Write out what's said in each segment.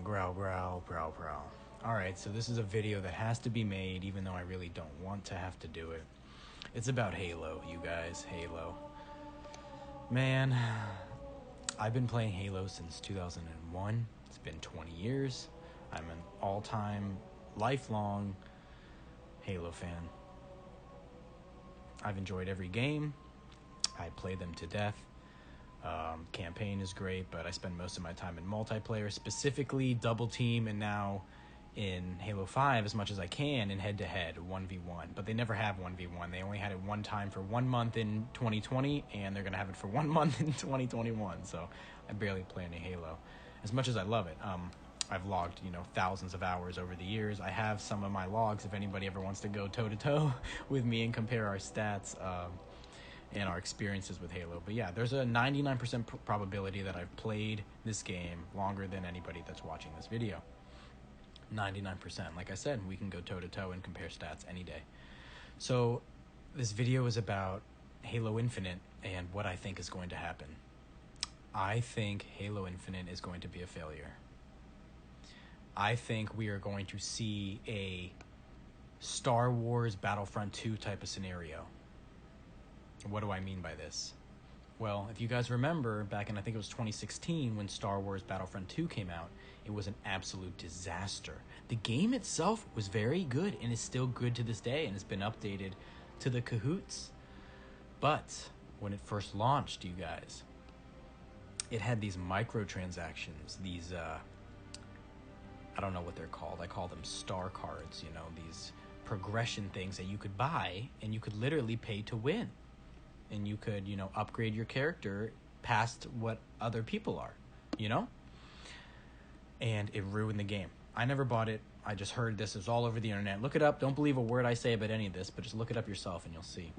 Growl, growl, growl, growl. Alright, so this is a video that has to be made, even though I really don't want to have to do it. It's about Halo, you guys. Halo. Man, I've been playing Halo since 2001. It's been 20 years. I'm an all-time, lifelong Halo fan. I've enjoyed every game. I play them to death. Campaign is great, but I spend most of my time in multiplayer, specifically Double Team, and now in Halo 5 as much as I can in head-to-head 1v1. But they never have 1v1. They only had it one time for 1 month in 2020, and they're going to have it for 1 month in 2021. So I barely play any Halo. As much as I love it, I've logged, thousands of hours over the years. I have some of my logs if anybody ever wants to go toe-to-toe with me and compare our stats and our experiences with Halo. But yeah, there's a 99% probability that I've played this game longer than anybody that's watching this video. 99%. Like I said, we can go toe-to-toe and compare stats any day. So this video is about Halo Infinite and what I think is going to happen. I think Halo Infinite is going to be a failure. I think we are going to see a Star Wars Battlefront 2 type of scenario. What do I mean by this? Well, if you guys remember, back in I think it was 2016 when Star Wars Battlefront 2 came out, it was an absolute disaster. The game itself was very good and is still good to this day and has been updated to the cahoots. But when it first launched, you guys, it had these microtransactions, these, I don't know what they're called. I call them star cards, these progression things that you could buy and you could literally pay to win. And you could, upgrade your character past what other people are, And it ruined the game. I never bought it. I just heard this. It was all over the internet. Look it up. Don't believe a word I say about any of this, but just look it up yourself and you'll see.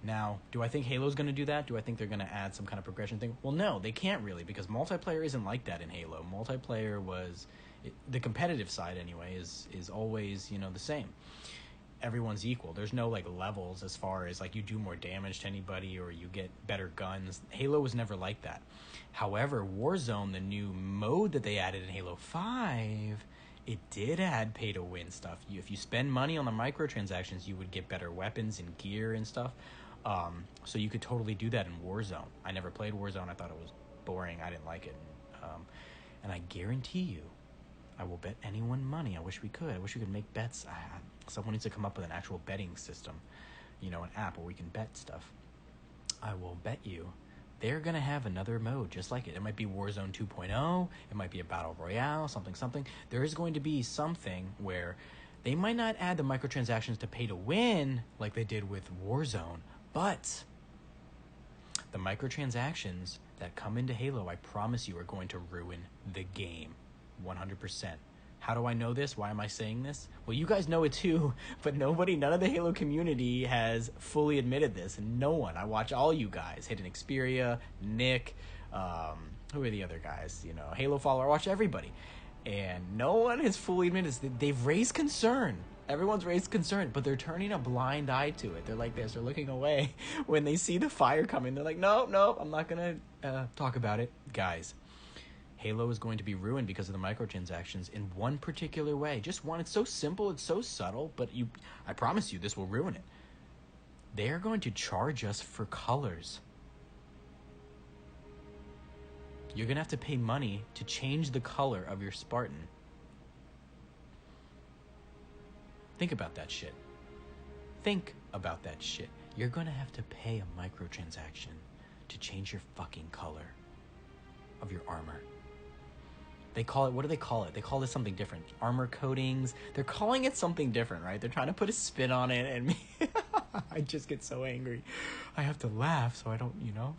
Now, do I think Halo's going to do that? Do I think they're going to add some kind of progression thing? Well, no, they can't really, because multiplayer isn't like that in Halo. Multiplayer the competitive side anyway, is always, the same. Everyone's equal. There's no levels as far as you do more damage to anybody or you get better guns. Halo was never like that. However, Warzone, the new mode that they added in Halo 5, it did add pay to win stuff. If you spend money on the microtransactions, you would get better weapons and gear and stuff. So you could totally do that in Warzone. I never played Warzone. I thought it was boring. I didn't like it. And I guarantee you, I will bet anyone money. I wish we could. I wish we could make bets. Someone needs to come up with an actual betting system, an app where we can bet stuff. I will bet you they're going to have another mode just like it. It might be Warzone 2.0. It might be a Battle Royale, something. There is going to be something where they might not add the microtransactions to pay to win like they did with Warzone, but the microtransactions that come into Halo, I promise you, are going to ruin the game. 100%. How do I know this? Why am I saying this? Well, you guys know it too, but none of the Halo community has fully admitted this, and no one. I watch all you guys, Hidden Xperia, Nick, who are the other guys? Halo follower. I watch everybody, and no one has fully admitted this. They've raised concern. Everyone's raised concern, but they're turning a blind eye to it. They're like this. They're looking away when they see the fire coming. They're like, no, I'm not gonna talk about it, guys. Halo is going to be ruined because of the microtransactions in one particular way. Just one. It's so simple. It's so subtle, but I promise you this will ruin it. They are going to charge us for colors. You're going to have to pay money to change the color of your Spartan. Think about that shit. You're going to have to pay a microtransaction to change your fucking color of your armor. What do they call it? They call this something different. Armor coatings. They're calling it something different, right? They're trying to put a spin on it, and I just get so angry. I have to laugh so I don't,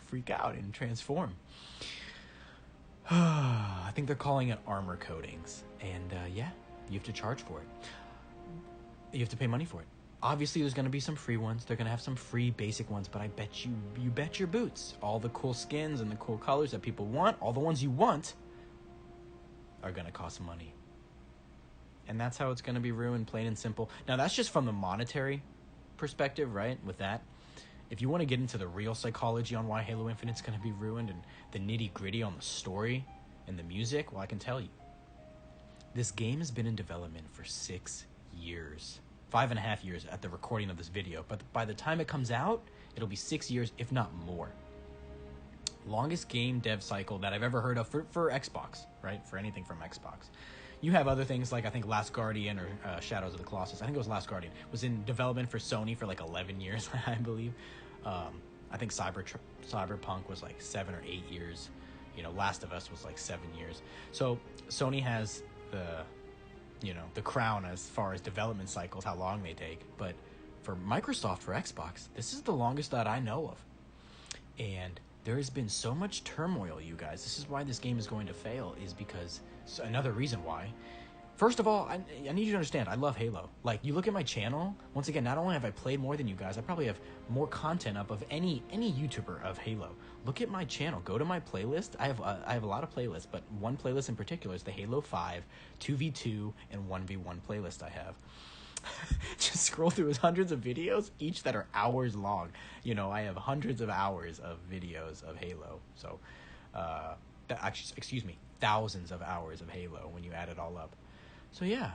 freak out and transform. I think they're calling it armor coatings. And yeah, you have to charge for it. You have to pay money for it. Obviously, there's going to be some free ones. They're going to have some free basic ones, but I bet you bet your boots. All the cool skins and the cool colors that people want, all the ones you want, are going to cost money. And that's how it's going to be ruined, plain and simple. Now, that's just from the monetary perspective, right? With that, if you want to get into the real psychology on why Halo Infinite's going to be ruined and the nitty-gritty on the story, And the music, well, I can tell you. This game has been in development for 6 years. 5.5 years at the recording of this video. But by the time it comes out, it'll be 6 years, if not more. Longest game dev cycle that I've ever heard of for Xbox, right? For anything from Xbox. You have other things like, I think, Last Guardian or Shadows of the Colossus. I think it was Last Guardian. Was in development for Sony for like 11 years, I believe. I think Cyberpunk was like 7 or 8 years. You know, Last of Us was like 7 years. So Sony has the crown as far as development cycles, how long they take. But for Microsoft, for Xbox, this is the longest that I know of. And there has been so much turmoil, you guys. This is why this game is going to fail, is because another reason why. First of all, I need you to understand, I love Halo. Like, you look at my channel, once again, not only have I played more than you guys, I probably have more content up of any YouTuber of Halo. Look at my channel. Go to my playlist. I have a lot of playlists, but one playlist in particular is the Halo 5, 2v2, and 1v1 playlist I have. Just scroll through hundreds of videos, each that are hours long. You know, I have hundreds of hours of videos of Halo. So, thousands of hours of Halo when you add it all up. So yeah,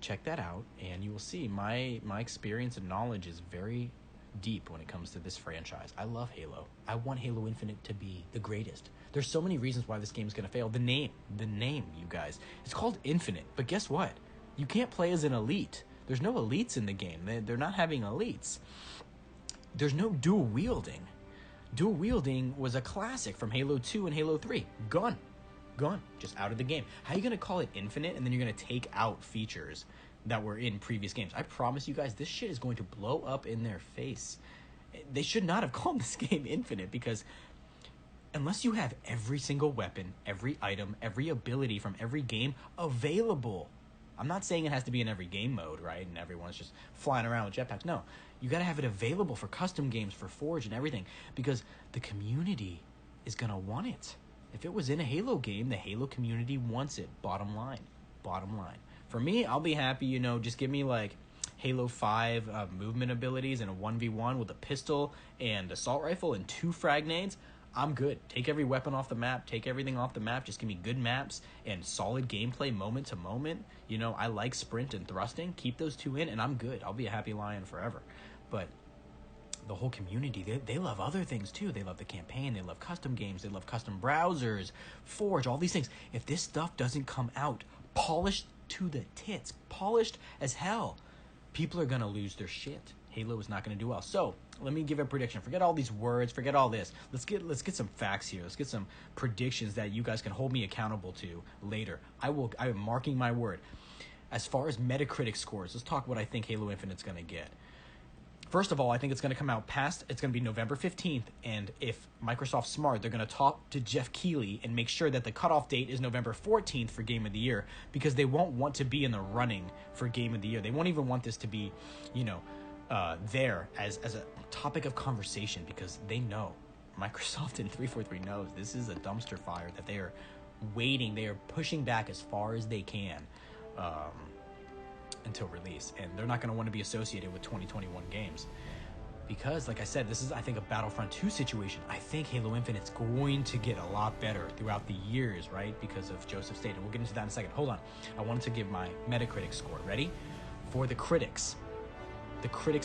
check that out, and you will see my experience and knowledge is very deep when it comes to this franchise. I love Halo. I want Halo Infinite to be the greatest. There's so many reasons why this game is going to fail. The name, you guys. It's called Infinite, but guess what? You can't play as an elite. There's no elites in the game. They're not having elites. There's no dual wielding. Dual wielding was a classic from Halo 2 and Halo 3. Gone, just out of the game. How are you going to call it Infinite and then you're going to take out features that were in previous games? I promise you guys, this shit is going to blow up in their face. They should not have called this game Infinite, because unless you have every single weapon, every item, every ability from every game available. I'm not saying it has to be in every game mode, right? And everyone's just flying around with jetpacks. No, you got to have it available for custom games, for Forge and everything, because the community is going to want it. If it was in a Halo game, the Halo community wants it. Bottom line. For me, I'll be happy, just give me like Halo 5 movement abilities and a 1v1 with a pistol and assault rifle and 2 frag nades. I'm good. Take every weapon off the map. Take everything off the map. Just give me good maps and solid gameplay moment to moment. I like sprint and thrusting. Keep those 2 in and I'm good. I'll be a happy lion forever. But the whole community, they love other things too. They love the campaign. They love custom games. They love custom browsers, Forge, all these things. If this stuff doesn't come out polished to the tits, polished as hell, people are going to lose their shit. Halo is not going to do well. So let me give a prediction. Forget all these words. Forget all this. Let's get some facts here. Let's get some predictions that you guys can hold me accountable to later. I am marking my word. As far as Metacritic scores, let's talk what I think Halo Infinite's going to get. First of all, I think it's going to come out it's going to be November 15th, and if Microsoft's smart, they're going to talk to Jeff Keighley and make sure that the cutoff date is November 14th for Game of the Year, because they won't want to be in the running for Game of the Year. They won't even want this to be, there as a topic of conversation, because they know, Microsoft and 343 knows this is a dumpster fire that they are waiting, they are pushing back as far as they can until release, and they're not going to want to be associated with 2021 games, because like I said, this is, I think, a Battlefront 2 situation. I think Halo Infinite's going to get a lot better throughout the years, right, because of Joseph State, and we'll get into that in a second. Hold on, I wanted to give my Metacritic score. Ready? For the critics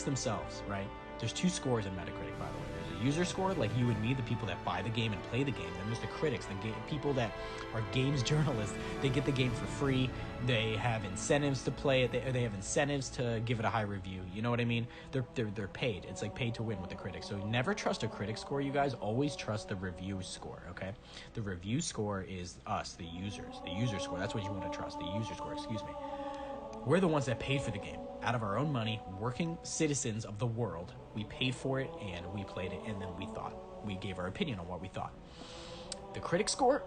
themselves, right? There's 2 scores in Metacritic, by the way. There's a user score, like you and me, the people that buy the game and play the game. Then there's the critics, people that are games journalists. They get the game for free. They have incentives to play it. They have incentives to give it a high review. You know what I mean? They're paid. It's like paid to win with the critics. So never trust a critic score, you guys. Always trust the review score, okay? The review score is us, the users. The user score, that's what you want to trust. The user score, excuse me. We're the ones that paid for the game. Out of our own money, working citizens of the world, we paid for it and we played it, and then we gave our opinion on what we thought. The critic score,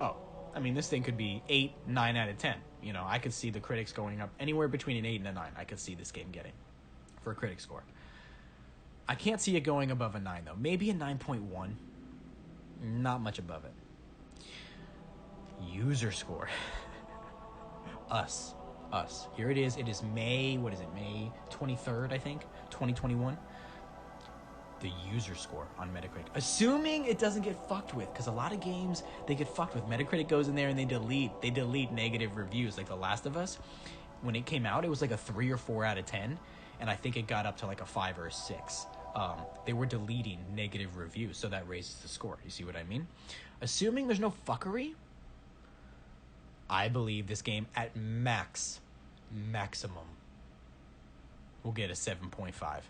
this thing could be 8, 9 out of 10. I could see the critics going up anywhere between an 8 and a 9. I could see this game getting for a critic score. I can't see it going above a 9 though. Maybe a 9.1. Not much above it. User score. Us. Here it is. It is May 23rd, I think, 2021. the user score on Metacritic, assuming it doesn't get fucked with, because a lot of games, they get fucked with. Metacritic goes in there and they delete negative reviews. Like The Last of Us, when it came out, it was like a 3 or 4 out of 10, and I think it got up to like a 5 or a 6. They were deleting negative reviews, so that raises the score. You see what I mean? Assuming there's no fuckery, I believe this game at maximum will get a 7.5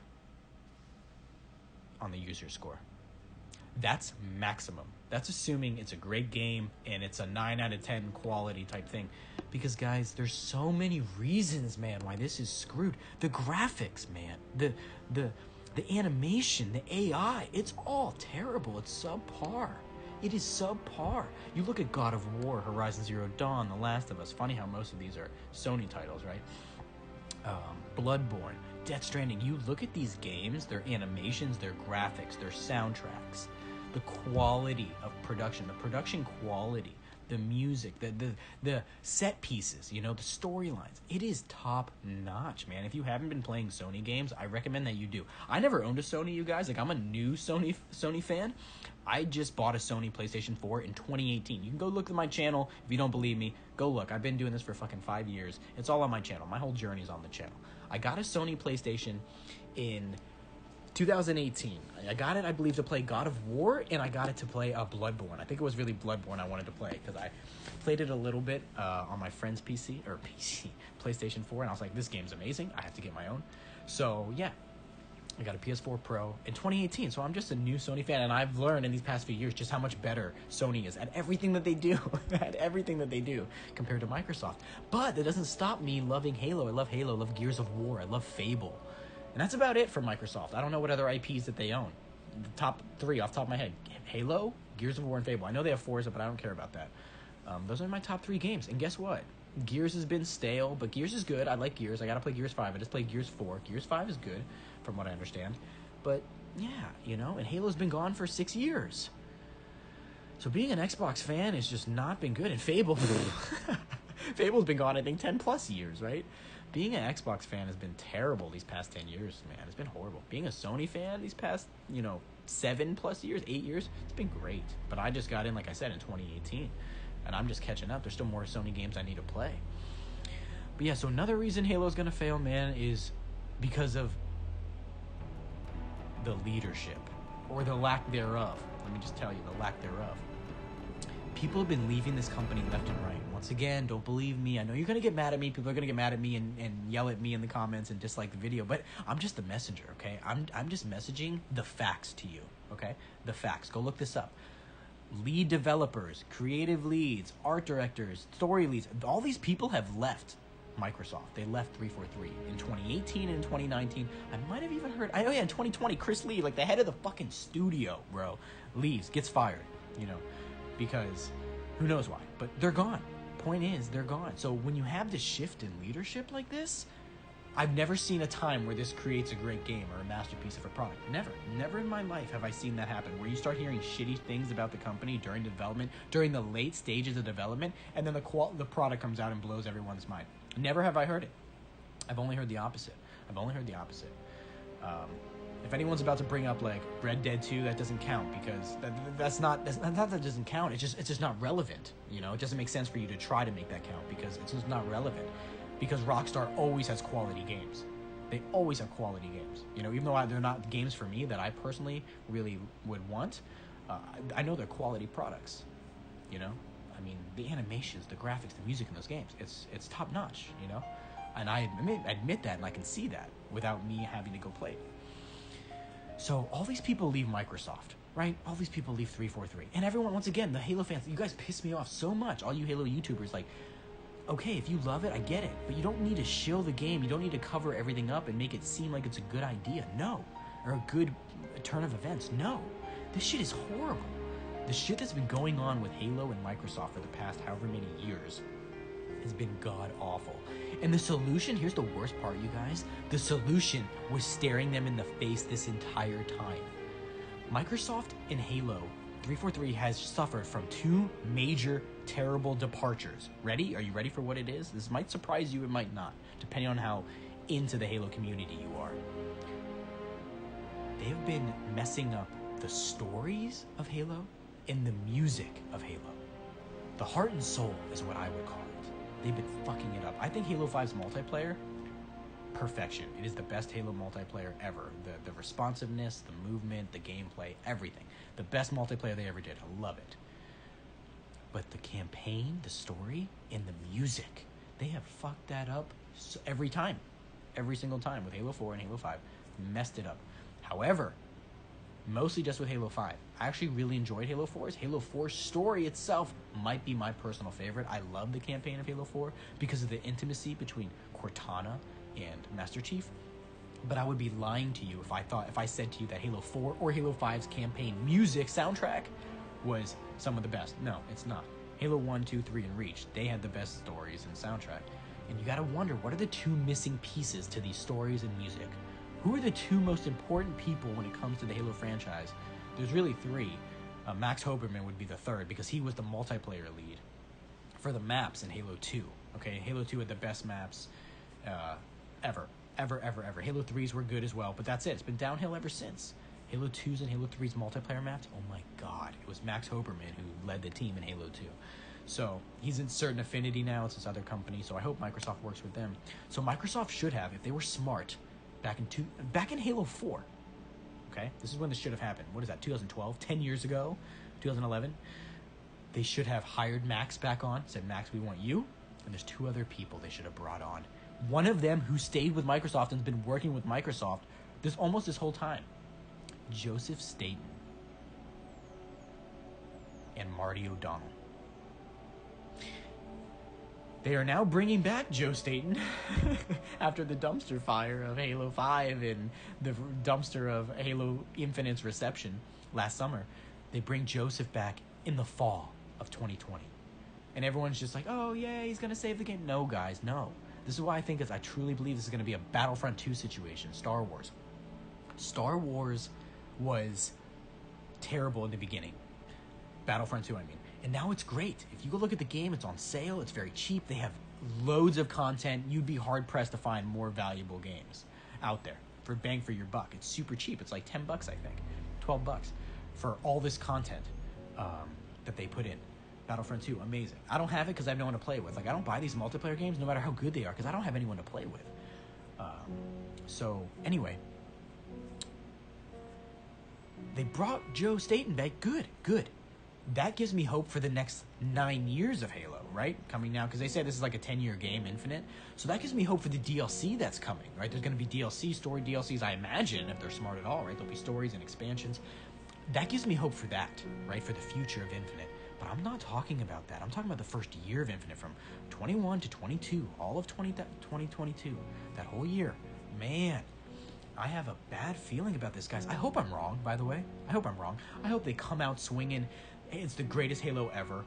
on the user score. That's maximum. That's assuming it's a great game and it's a 9 out of 10 quality type thing. Because guys, there's so many reasons, man, why this is screwed. The graphics, man, the animation, the AI, it's all terrible. It's subpar. It is subpar. You look at God of War, Horizon Zero Dawn, The Last of Us. Funny how most of these are Sony titles, right? Bloodborne, Death Stranding. You look at these games, their animations, their graphics, their soundtracks, the quality of production, the production quality, the music, the set pieces, you know, the storylines. It is top notch, man. If you haven't been playing Sony games, I recommend that you do. I never owned a Sony, you guys. Like, I'm a new Sony fan. I just bought a Sony PlayStation 4 in 2018. You can go look at my channel. If you don't believe me, go look. I've been doing this for fucking 5 years. It's all on my channel. My whole journey's on the channel. I got a Sony PlayStation in 2018. I got it, I believe, to play God of War, and I got it to play Bloodborne. I think it was really Bloodborne I wanted to play, because I played it a little bit on my friend's PlayStation 4, and I was like, this game's amazing. I have to get my own. So, yeah. I got a PS4 Pro in 2018, so I'm just a new Sony fan, and I've learned in these past few years just how much better Sony is at everything that they do, compared to Microsoft. But that doesn't stop me loving Halo. I love Halo, I love Gears of War, I love Fable. And that's about it for Microsoft. I don't know what other IPs that they own. The top 3 off the top of my head: Halo, Gears of War, and Fable. I know they have Forza, but I don't care about that. Those are my top 3 games. And guess what? Gears has been stale, but Gears is good. I like Gears. I gotta play Gears 5. I just played Gears 4. Gears 5 is good, from what I understand. But, yeah, you know, and Halo's been gone for 6 years. So being an Xbox fan has just not been good. And Fable, Fable's been gone, I think, 10 plus years, right? Being an Xbox fan has been terrible these past 10 years, man. It's been horrible. Being a Sony fan these past, 7 plus years, 8 years, it's been great. But I just got in, like I said, in 2018. And I'm just catching up. There's still more Sony games I need to play. But yeah, so another reason Halo's going to fail, man, is because of the leadership. Or the lack thereof. Let me just tell you, the lack thereof. People have been leaving this company left and right. Once again, don't believe me. I know you're going to get mad at me. People are going to get mad at me and yell at me in the comments and dislike the video. But I'm just the messenger, okay? I'm just messaging the facts to you, okay? The facts. Go look this up. Lead developers, creative leads, art directors, story leads, all these people have left Microsoft. They left 343 in 2018 and 2019. I might have even heard, in 2020, Chris Lee, like the head of the fucking studio, bro, leaves, gets fired, because who knows why, but they're gone. Point is, they're gone. So when you have this shift in leadership like this, I've never seen a time where this creates a great game or a masterpiece of a product. Never in my life have I seen that happen, where you start hearing shitty things about the company during development, during the late stages of development, and then the product comes out and blows everyone's mind. Never have I heard it. I've only heard the opposite. If anyone's about to bring up like Red Dead 2, that doesn't count, because that's not that doesn't count. It's just not relevant. It doesn't make sense for you to try to make that count, because it's just not relevant. Because Rockstar always has quality games. They always have quality games. Even though they're not games for me that I personally really would want, I know they're quality products. I mean, the animations, the graphics, the music in those games, it's top notch. And I admit that, and I can see that without me having to go play it. So all these people leave Microsoft, right? All these people leave 343, and everyone, once again, the Halo fans, you guys piss me off so much. All you Halo YouTubers, like, okay, if you love it, I get it, but you don't need to shill the game. You don't need to cover everything up and make it seem like it's a good idea. No. Or a good turn of events. No. This shit is horrible. The shit that's been going on with Halo and Microsoft for the past however many years has been god-awful. And the solution, here's the worst part, you guys. The solution was staring them in the face this entire time. Microsoft and Halo 343 has suffered from 2 major terrible departures. Ready? Are you ready for what it is? This might surprise you, it might not, depending on how into the Halo community you are. They they have been messing up the stories of Halo and the music of Halo. The heart and soul is what I would call it. They've been fucking it up. I think Halo 5's multiplayer, perfection. It is the best Halo multiplayer ever. The responsiveness, the movement, the gameplay, everything. The best multiplayer they ever did. I love it. But the campaign, the story, and the music, they have fucked that up every time. Every single time with Halo 4 and Halo 5. Messed it up. However, mostly just with Halo 5. I actually really enjoyed Halo 4's. Halo 4's story itself might be my personal favorite. I love the campaign of Halo 4 because of the intimacy between Cortana and Master Chief. But I would be lying to you if I said to you that Halo 4 or Halo 5's campaign music soundtrack was some of the best. No, it's not. Halo 1, 2, 3, and Reach, they had the best stories and soundtrack. And you gotta wonder, what are the two missing pieces to these stories and music? Who are the two most important people when it comes to the Halo franchise? There's really three. Max Hoberman would be the third because he was the multiplayer lead for the maps in Halo 2. Okay, Halo 2 had the best maps ever. Halo 3's were good as well, but that's it. It's been downhill ever since. Halo 2's and Halo 3's multiplayer maps, oh my god. It was Max Hoberman who led the team in Halo 2. So he's in certain affinity now. It's this other company, so I hope Microsoft works with them. So Microsoft should have, if they were smart, back in Halo 4, okay? This is when this should have happened. What is that, 2012? 10 years ago? 2011? They should have hired Max back on, said, Max, we want you. And there's two other people they should have brought on. One of them who stayed with Microsoft and has been working with Microsoft almost this whole time. Joseph Staten and Marty O'Donnell. They are now bringing back Joe Staten after the dumpster fire of Halo 5 and the dumpster of Halo Infinite's reception last summer. They bring Joseph back in the fall of 2020. And everyone's just like, oh, yeah, he's going to save the game. No, guys, no. This is why I truly believe this is going to be a Battlefront 2 situation, Star Wars. Star Wars was terrible in the beginning. Battlefront 2, I mean. And now it's great. If you go look at the game, it's on sale. It's very cheap. They have loads of content. You'd be hard-pressed to find more valuable games out there for bang for your buck. It's super cheap. It's like $10, I think. $12 for all this content that they put in. Battlefront 2, amazing. I don't have it because I have no one to play with. Like, I don't buy these multiplayer games no matter how good they are because I don't have anyone to play with. So, anyway. They brought Joe Staten back. Good. That gives me hope for the next 9 years of Halo, right? Coming now, because they say this is like a 10-year game, Infinite. So that gives me hope for the DLC that's coming, right? There's going to be DLC, story DLCs, I imagine, if they're smart at all, right? There'll be stories and expansions. That gives me hope for that, right? For the future of Infinite. But I'm not talking about that. I'm talking about the first year of Infinite, from 21 to 22, all of 2022, that whole year. Man, I have a bad feeling about this, guys. I hope I'm wrong, by the way. I hope I'm wrong. I hope they come out swinging. It's the greatest Halo ever.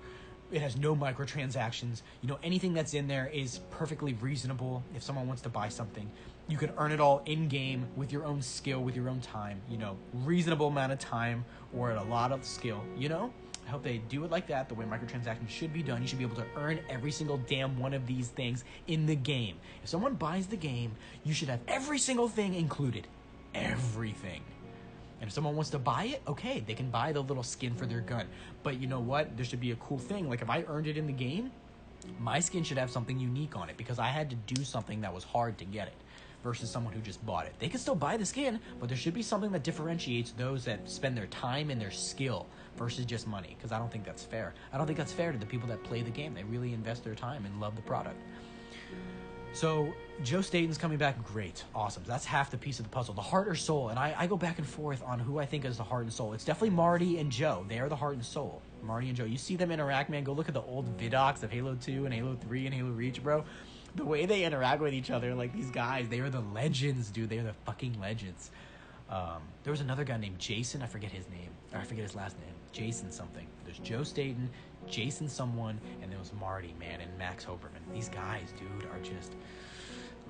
It has no microtransactions. You know, anything that's in there is perfectly reasonable. If someone wants to buy something, you can earn it all in-game with your own skill, with your own time. You know, reasonable amount of time or at a lot of skill, you know? I hope they do it like that, the way microtransactions should be done. You should be able to earn every single damn one of these things in the game. If someone buys the game, you should have every single thing included. Everything. And if someone wants to buy it, okay, they can buy the little skin for their gun. But you know what? There should be a cool thing. Like, if I earned it in the game, my skin should have something unique on it because I had to do something that was hard to get it versus someone who just bought it. They can still buy the skin, but there should be something that differentiates those that spend their time and their skill versus just money, because I don't think that's fair. I don't think that's fair to the people that play the game. They really invest their time and love the product. So Joe Staten's coming back. Great. Awesome. That's half the piece of the puzzle. The heart or soul. And I go back and forth on who I think is the heart and soul. It's definitely Marty and Joe. They are the heart and soul. Marty and Joe. You see them interact, man. Go look at the old vidocs of Halo 2 and Halo 3 and Halo Reach, bro. The way they interact with each other, like, these guys, they are the legends, dude. They are the fucking legends. There was another guy named Jason. I forget his name. Or I forget his last name. Jason something. There's Joe Staten, Jason someone, and there was Marty, man, and Max Hoberman. These guys, dude, are just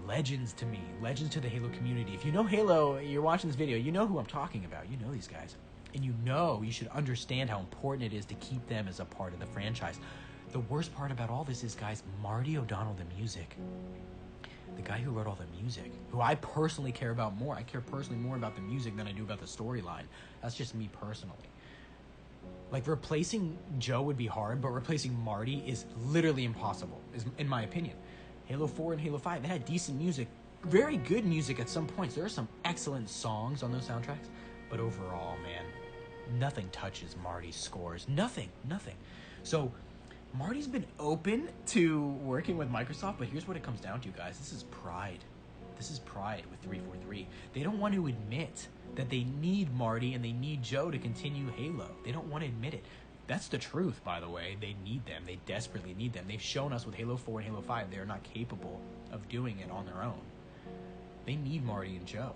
legends to me. Legends to the Halo community. If you know Halo, you're watching this video, you know who I'm talking about. You know these guys. And you should understand how important it is to keep them as a part of the franchise. The worst part about all this is, guys, Marty O'Donnell, the music. The guy who wrote all the music, who I personally care about more. I care personally more about the music than I do about the storyline. That's just me personally. Like, replacing Joe would be hard, but replacing Marty is literally impossible, in my opinion. Halo 4 and Halo 5, they had decent music, very good music at some points. There are some excellent songs on those soundtracks, but overall, man, nothing touches Marty's scores. Nothing. So, Marty's been open to working with Microsoft, but here's what it comes down to, guys. This is pride. This is pride with 343. They don't want to admit that they need Marty and they need Joe to continue Halo. They don't want to admit it. That's the truth, by the way. They need them. They desperately need them. They've shown us with Halo 4 and Halo 5 they're not capable of doing it on their own. They need Marty and Joe.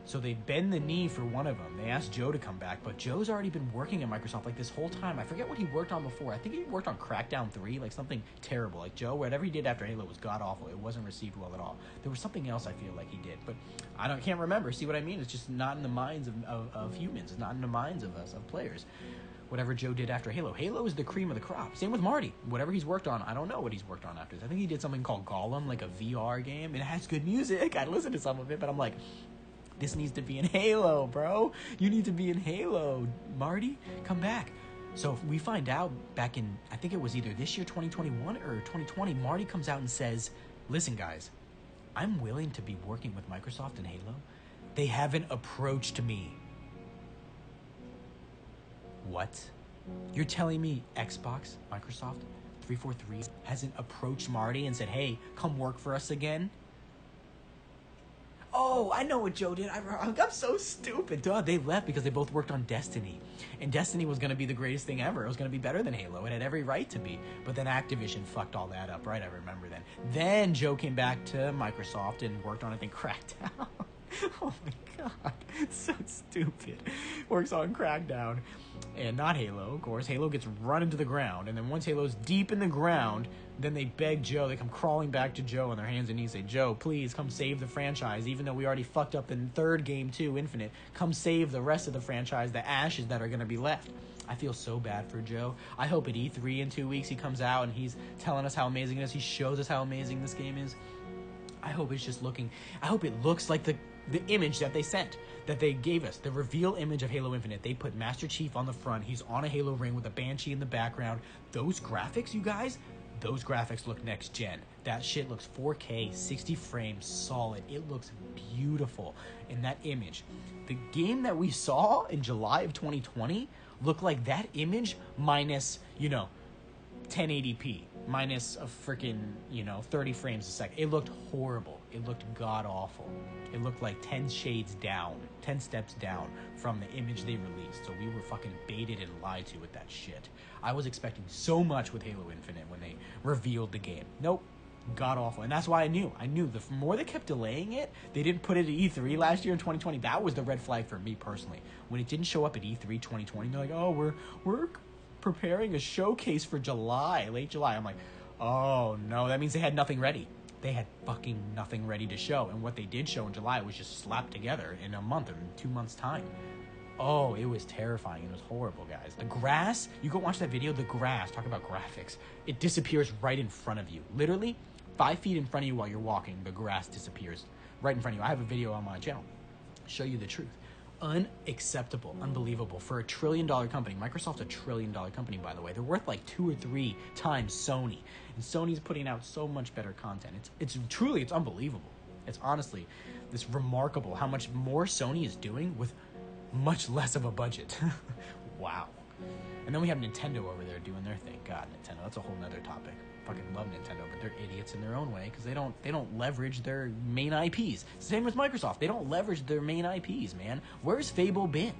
So they bend the knee for one of them. They asked Joe to come back, but Joe's already been working at Microsoft like this whole time. I forget what he worked on before. I think he worked on Crackdown 3, like something terrible. Like Joe, whatever he did after Halo was god-awful. It wasn't received well at all. There was something else I feel like he did, but I can't remember. See what I mean? It's just not in the minds of humans. It's not in the minds of us, of players. Whatever Joe did after Halo. Halo is the cream of the crop. Same with Marty. Whatever he's worked on, I don't know what he's worked on after this. I think he did something called Gollum, like a VR game. It has good music. I listened to some of it, but I'm like, this needs to be in Halo, bro. You need to be in Halo. Marty, come back. So we find out back in, I think it was either this year, 2021 or 2020, Marty comes out and says, listen, guys, I'm willing to be working with Microsoft and Halo. They haven't approached me. What? You're telling me Xbox, Microsoft, 343 hasn't approached Marty and said, hey, come work for us again? Oh, I know what Joe did. I'm so stupid. Duh, they left because they both worked on Destiny. And Destiny was going to be the greatest thing ever. It was going to be better than Halo. It had every right to be. But then Activision fucked all that up, right? I remember then. Then Joe came back to Microsoft and worked on, I think, Crackdown. Oh my god. It's so stupid. Works on Crackdown. And not Halo, of course. Halo gets run into the ground. And then once Halo's deep in the ground, then they beg Joe. They come crawling back to Joe on their hands and knees and say, Joe, please come save the franchise. Even though we already fucked up the third game too, Infinite. Come save the rest of the franchise, the ashes that are going to be left. I feel so bad for Joe. I hope at E3 in 2 weeks he comes out and he's telling us how amazing it is. He shows us how amazing this game is. I hope it's just looking... I hope it looks like the image that they sent, that they gave us, the reveal image of Halo Infinite. They put Master Chief on the front. He's on a Halo ring with a Banshee in the background. Those graphics, you guys, those graphics look next gen. That shit looks 4K, 60 frames, solid. It looks beautiful in that image. The game that we saw in July of 2020 looked like that image minus, 1080p, minus a freaking, 30 frames a second. It looked horrible. It looked god-awful. It looked like 10 shades down, 10 steps down from the image they released. So we were fucking baited and lied to with that shit. I was expecting so much with Halo Infinite when they revealed the game. Nope. God-awful. And that's why I knew. The more they kept delaying it, they didn't put it at E3 last year in 2020. That was the red flag for me personally. When it didn't show up at E3 2020, they're like, oh, we're preparing a showcase for July, late July. I'm like, oh no, that means they had nothing ready. They had fucking nothing ready to show. And what they did show in July was just slapped together in a month or 2 months' time. Oh, it was terrifying. It was horrible, guys. The grass, you go watch that video, the grass, talk about graphics. It disappears right in front of you. Literally, 5 feet in front of you while you're walking, the grass disappears right in front of you. I have a video on my channel. Show you the truth. Unacceptable, unbelievable. For a $1 trillion company, Microsoft's a $1 trillion company, by the way. They're worth like 2 or 3 times Sony. And Sony's putting out so much better content. It's truly unbelievable. It's honestly, this remarkable how much more Sony is doing with much less of a budget. Wow. And then we have Nintendo over there doing their thing. God, Nintendo, that's a whole nother topic. Fucking love Nintendo, but they're idiots in their own way because they don't leverage their main IPs. Same with Microsoft. They don't leverage their main IPs, man. Where's Fable been?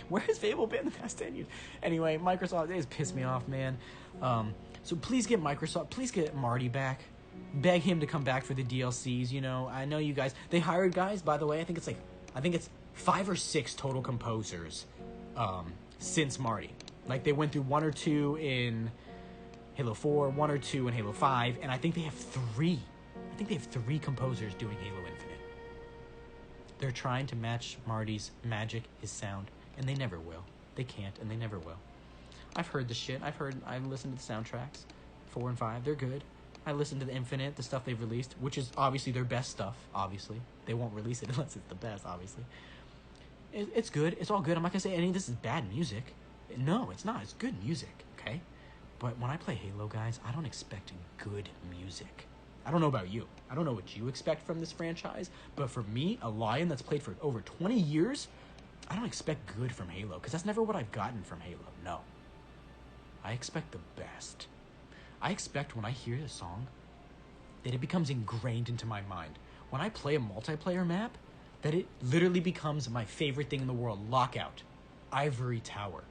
Where has Fable been the past 10 years? Anyway, Microsoft, they just pissed me off, man. So please get Marty back. Beg him to come back for the DLCs, I know you guys. They hired guys, by the way. I think it's 5 or 6 total composers since Marty. Like, they went through 1 or 2 in Halo 4, 1 or 2 in Halo 5, and I think they have 3. I think they have 3 composers doing Halo Infinite. They're trying to match Marty's magic, his sound, and they never will. They can't, and they never will. I've heard the shit. I've listened to the soundtracks. 4 and 5, they're good. I listen to the Infinite, the stuff they've released, which is obviously their best stuff, obviously. They won't release it unless it's the best, obviously. It's good. It's all good. I'm not going to say any of this is bad music. No, it's not. It's good music, okay? But when I play Halo, guys, I don't expect good music. I don't know about you. I don't know what you expect from this franchise, but for me, a Lion that's played for over 20 years, I don't expect good from Halo, because that's never what I've gotten from Halo. No. I expect the best. I expect when I hear a song that it becomes ingrained into my mind. When I play a multiplayer map, that it literally becomes my favorite thing in the world. Lockout, Ivory Tower,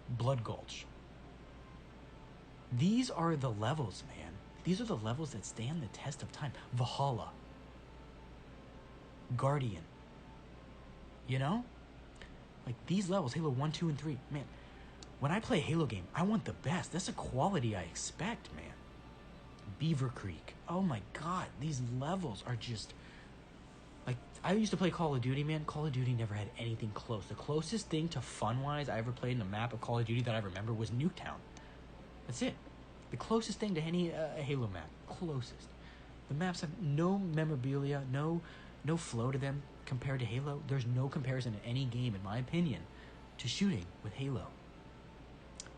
Blood Gulch. These are the levels, man. These are the levels that stand the test of time. Valhalla, Guardian. You know? Like these levels, Halo 1, 2, and 3. Man, when I play a Halo game, I want the best. That's the quality I expect, man. Beaver Creek. Oh my god, these levels are just... Like, I used to play Call of Duty, man. Call of Duty never had anything close. The closest thing to fun-wise I ever played in a map of Call of Duty that I remember was Nuketown. That's it. The closest thing to any Halo map. Closest. The maps have no memorabilia, no flow to them compared to Halo. There's no comparison in any game, in my opinion, to shooting with Halo.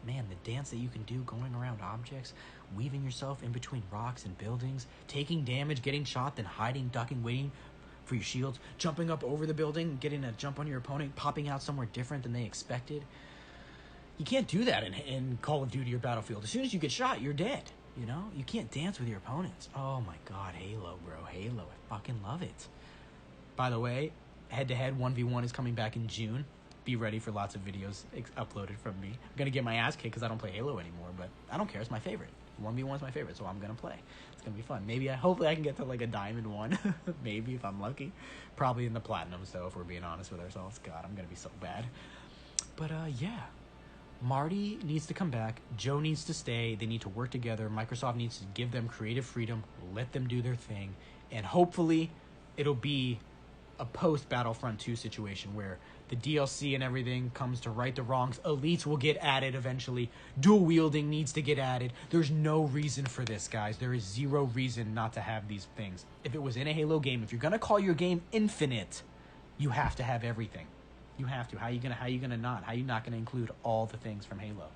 Man, the dance that you can do going around objects, weaving yourself in between rocks and buildings, taking damage, getting shot, then hiding, ducking, waiting for your shields, jumping up over the building, getting a jump on your opponent, popping out somewhere different than they expected. You can't do that in Call of Duty or Battlefield. As soon as you get shot, you're dead. You know? You can't dance with your opponents. Oh my god, Halo, bro. Halo. I fucking love it. By the way, head-to-head 1v1 is coming back in June. Be ready for lots of videos uploaded from me. I'm going to get my ass kicked because I don't play Halo anymore, but I don't care. It's my favorite. 1v1 is my favorite, so I'm going to play. It's going to be fun. Hopefully I can get to like a diamond one. Maybe if I'm lucky. Probably in the platinums, though, if we're being honest with ourselves. God, I'm going to be so bad. But, yeah. Marty needs to come back. Joe needs to stay. They need to work together. Microsoft needs to give them creative freedom. Let them do their thing. And hopefully it'll be a post-Battlefront 2 situation where the DLC and everything comes to right the wrongs. Elites will get added eventually. Dual wielding needs to get added. There's no reason for this, guys. There is zero reason not to have these things. If it was in a Halo game, if you're going to call your game Infinite, you have to have everything. You have to. How you gonna not? How you not gonna include all the things from Halo?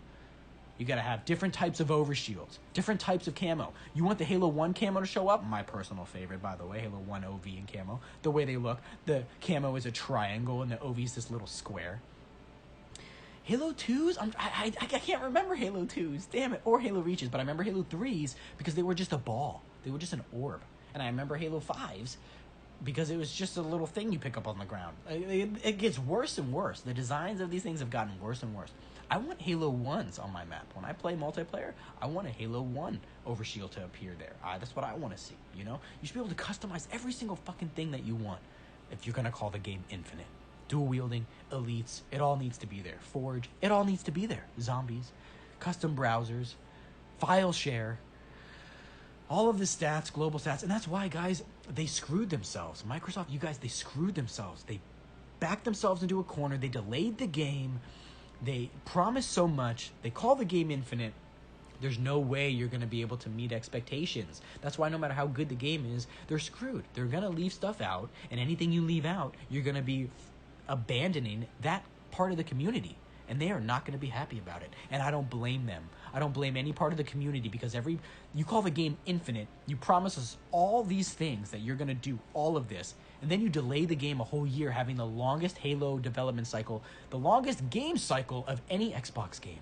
You gotta have different types of overshields, different types of camo. You want the Halo 1 camo to show up? My personal favorite, by the way, Halo 1 OV and camo. The way they look, the camo is a triangle and the OV is this little square. Halo 2s? I can't remember Halo 2s, damn it, or Halo Reaches, but I remember Halo 3s because they were just a ball. They were just an orb. And I remember Halo 5s because it was just a little thing you pick up on the ground. It gets worse and worse. The designs of these things have gotten worse and worse. I want Halo 1s on my map. When I play multiplayer, I want a Halo 1 overshield to appear there. That's what I want to see, you know? You should be able to customize every single fucking thing that you want if you're going to call the game Infinite. Dual wielding, elites, it all needs to be there. Forge, it all needs to be there. Zombies, custom browsers, file share, all of the stats, global stats. And that's why, guys, they screwed themselves. Microsoft, you guys, they screwed themselves. They backed themselves into a corner. They delayed the game. They promised so much. They call the game Infinite. There's no way you're going to be able to meet expectations. That's why no matter how good the game is, they're screwed. They're going to leave stuff out, and anything you leave out, you're going to be abandoning that part of the community. And they are not going to be happy about it. And I don't blame them. I don't blame any part of the community because you call the game Infinite, you promise us all these things that you're going to do all of this, and then you delay the game a whole year, having the longest Halo development cycle, the longest game cycle of any Xbox game.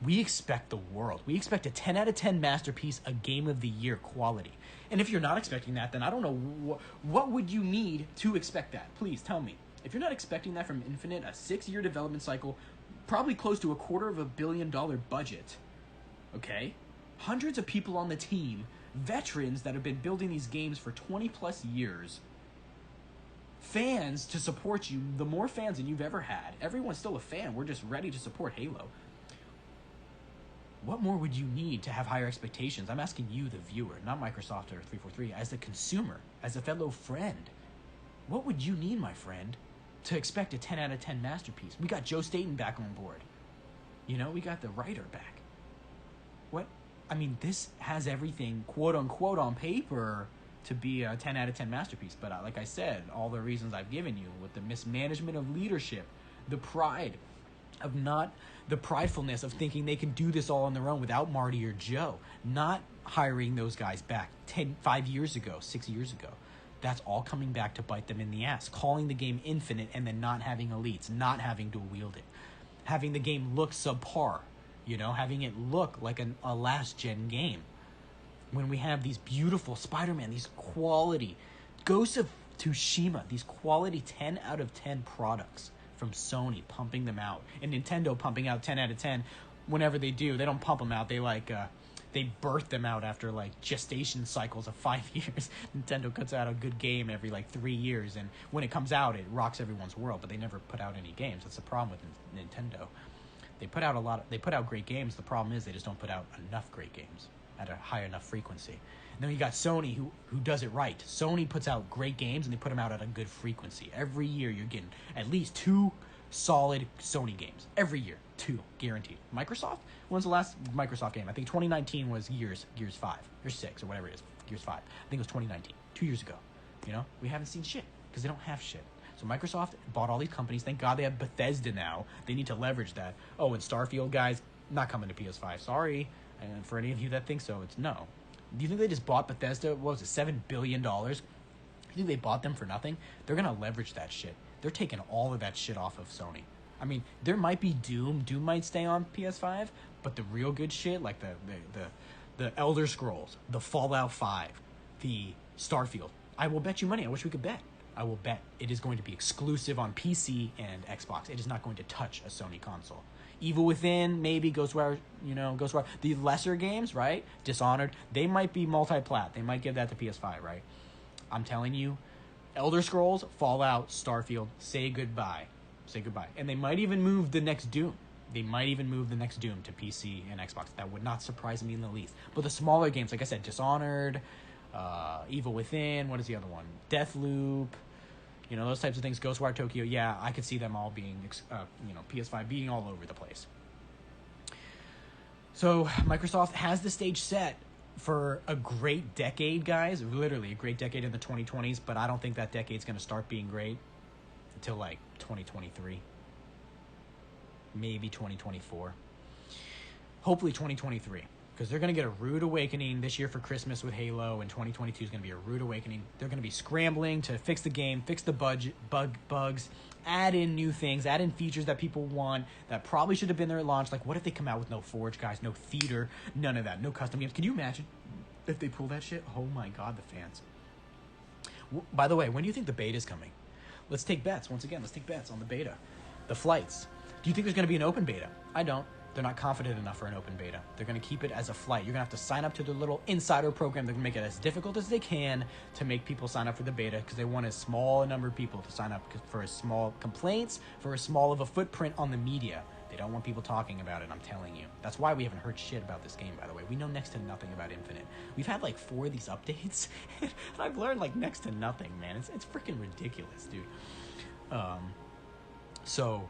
We expect the world. We expect a 10 out of 10 masterpiece, a game of the year quality. And if you're not expecting that, then I don't know what would you need to expect that? Please tell me. If you're not expecting that from Infinite, a 6-year development cycle, probably close to $250 million budget, okay? Hundreds of people on the team, veterans that have been building these games for 20 plus years, fans to support you, the more fans than you've ever had. Everyone's still a fan. We're just ready to support Halo. What more would you need to have higher expectations? I'm asking you, the viewer, not Microsoft or 343, as a consumer, as a fellow friend. What would you need, my friend, to expect a 10 out of 10 masterpiece? We got Joe Staten back on board. You know, we got the writer back. what? I mean, this has everything, quote unquote, on paper to be a 10 out of 10 masterpiece. But like I said, all the reasons I've given you with the mismanagement of leadership, the pride of not, the pridefulness of thinking they can do this all on their own without Marty or Joe, not hiring those guys back 5 years ago, 6 years ago. That's all coming back to bite them in the ass. Calling the game infinite and then not having elites, not having to wield it. Having the game look subpar, having it look like a last-gen game. When we have these beautiful Spider-Man, these quality Ghost of Tsushima, these quality 10 out of 10 products from Sony pumping them out, and Nintendo pumping out 10 out of 10 whenever they do. They don't pump them out. They birth them out after gestation cycles of 5 years. Nintendo cuts out a good game every 3 years, and when it comes out, it rocks everyone's world. But they never put out any games. That's the problem with Nintendo. They put out great games. The problem is they just don't put out enough great games at a high enough frequency. And then you got Sony who does it right. Sony puts out great games and they put them out at a good frequency. Every year you're getting at least 2 solid Sony games. Every year, 2, guaranteed. Microsoft? When's the last Microsoft game? I think 2019 was Gears 5 or 6 or whatever it is. Gears 5. I think it was 2019, 2 years ago. We haven't seen shit because they don't have shit. So Microsoft bought all these companies. Thank God they have Bethesda now. They need to leverage that. Oh, and Starfield, guys, not coming to PS5. Sorry. And for any of you that think so, it's no. Do you think they just bought Bethesda? What was it, $7 billion? You think they bought them for nothing? They're going to leverage that shit. They're taking all of that shit off of Sony. I mean, there might be Doom. Doom might stay on PS5, but the real good shit, like the Elder Scrolls, the Fallout 5, the Starfield, I will bet you money. I wish we could bet. I will bet it is going to be exclusive on PC and Xbox. It is not going to touch a Sony console. Evil Within, maybe Ghostwire. The lesser games, right? Dishonored, they might be multi-plat. They might give that to PS5, right? I'm telling you, Elder Scrolls, Fallout, Starfield, say goodbye. Say goodbye. And they might even move the next Doom. They might even move the next Doom to PC and Xbox. That would not surprise me in the least. But the smaller games, like I said, Dishonored, Evil Within, what is the other one? Deathloop, those types of things. Ghostwire Tokyo, yeah, I could see them all being, PS5 being all over the place. So Microsoft has the stage set for a great decade, guys. Literally a great decade in the 2020s, but I don't think that decade's going to start being great until 2023. Maybe 2024. Hopefully 2023. Because they're going to get a rude awakening this year for Christmas with Halo, and 2022 is going to be a rude awakening. They're going to be scrambling to fix the game, fix the bugs, add in new things, add in features that people want that probably should have been there at launch. Like, what if they come out with no Forge, guys, no theater, none of that, no custom games? Can you imagine if they pull that shit? Oh my God, the fans. By the way, when do you think the beta is coming? Let's take bets. Once again, let's take bets on the beta. The flights. Do you think there's going to be an open beta? I don't. They're not confident enough for an open beta. They're going to keep it as a flight. You're going to have to sign up to their little insider program. They're going to make it as difficult as they can to make people sign up for the beta because they want as small a number of people to sign up for as small complaints, for as small of a footprint on the media. They don't want people talking about it, I'm telling you. That's why we haven't heard shit about this game, by the way. We know next to nothing about Infinite. We've had 4 of these updates, and I've learned next to nothing, man. It's freaking ridiculous, dude. So,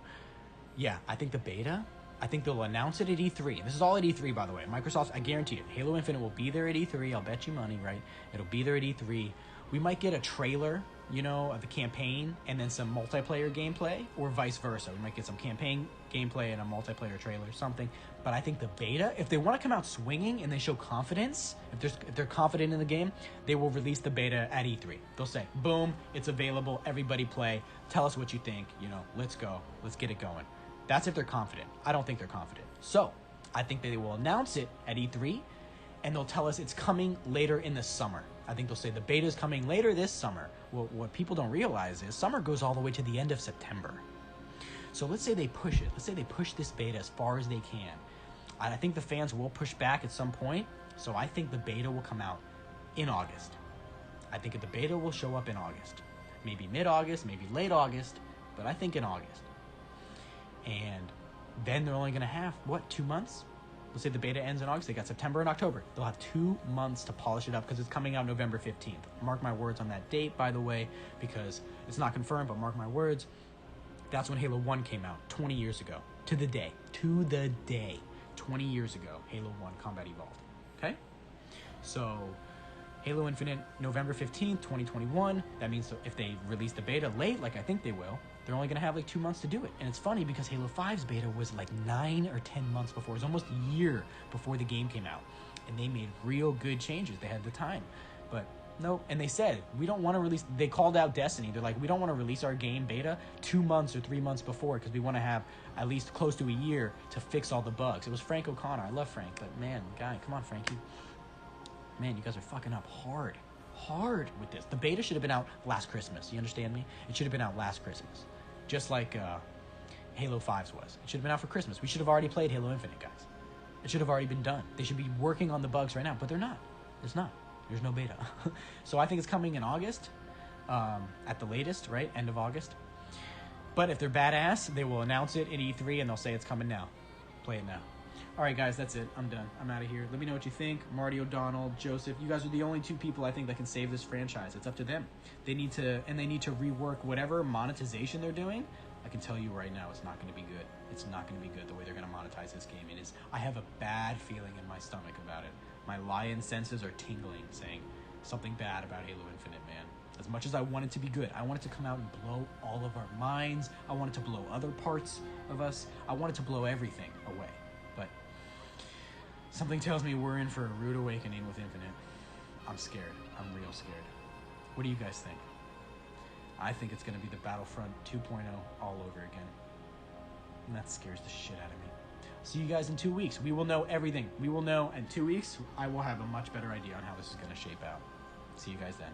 yeah, I think the beta... I think they'll announce it at E3. This is all at E3, by the way. Microsoft, I guarantee it. Halo Infinite will be there at E3. I'll bet you money, right? It'll be there at E3. We might get a trailer, of the campaign and then some multiplayer gameplay, or vice versa. We might get some campaign gameplay and a multiplayer trailer, something. But I think the beta, if they want to come out swinging and they show confidence, if they're confident in the game, they will release the beta at E3. They'll say, boom, it's available. Everybody play. Tell us what you think. Let's go. Let's get it going. That's if they're confident. I don't think they're confident. So, I think they will announce it at E3, and they'll tell us it's coming later in the summer. I think they'll say the beta is coming later this summer. Well, what people don't realize is summer goes all the way to the end of September. So let's say they push it. Let's say they push this beta as far as they can. I think the fans will push back at some point, so I think the beta will come out in August. I think the beta will show up in August. Maybe mid-August, maybe late August, but I think in August. And then they're only going to have, 2 months? Let's say the beta ends in August. They got September and October. They'll have 2 months to polish it up because it's coming out November 15th. Mark my words on that date, by the way, because it's not confirmed, but mark my words. That's when Halo 1 came out 20 years ago. To the day. 20 years ago, Halo 1 Combat Evolved. Okay? So, Halo Infinite, November 15th, 2021. That means if they release the beta late, like I think they will, they're only going to have like 2 months to do it. And it's funny because Halo 5's beta was like 9 or 10 months before. It was almost a year before the game came out. And they made real good changes. They had the time. But nope. And they said, we don't want to release, they called out Destiny. They're like, we don't want to release our game beta 2 months or 3 months before because we want to have at least close to a year to fix all the bugs. It was Frank O'Connor. I love Frank, but man, guy, come on, Frankie. Man, you guys are fucking up hard with this. The beta should have been out last Christmas. You understand me? It should have been out last Christmas. Just like Halo 5's was. It should have been out for Christmas. We should have already played Halo Infinite, guys. It should have already been done. They should be working on the bugs right now, but they're not. It's not. There's no beta. So I think it's coming in August, at the latest, right? End of August. But if they're badass, they will announce it at E3 and they'll say it's coming now. Play it now. All right, guys, that's it. I'm done. I'm out of here. Let me know what you think. Marty O'Donnell, Joseph, you guys are the only two people I think that can save this franchise. It's up to them. They need to rework whatever monetization they're doing. I can tell you right now, it's not going to be good. It's not going to be good the way they're going to monetize this game. It is. I have a bad feeling in my stomach about it. My lion senses are tingling, saying something bad about Halo Infinite, man. As much as I want it to be good, I want it to come out and blow all of our minds. I want it to blow other parts of us. I want it to blow everything away. But something tells me we're in for a rude awakening with Infinite. I'm scared. I'm real scared. What do you guys think? I think it's going to be the Battlefront 2.0 all over again. And that scares the shit out of me. See you guys in 2 weeks. We will know everything. We will know in 2 weeks. I will have a much better idea on how this is going to shape out. See you guys then.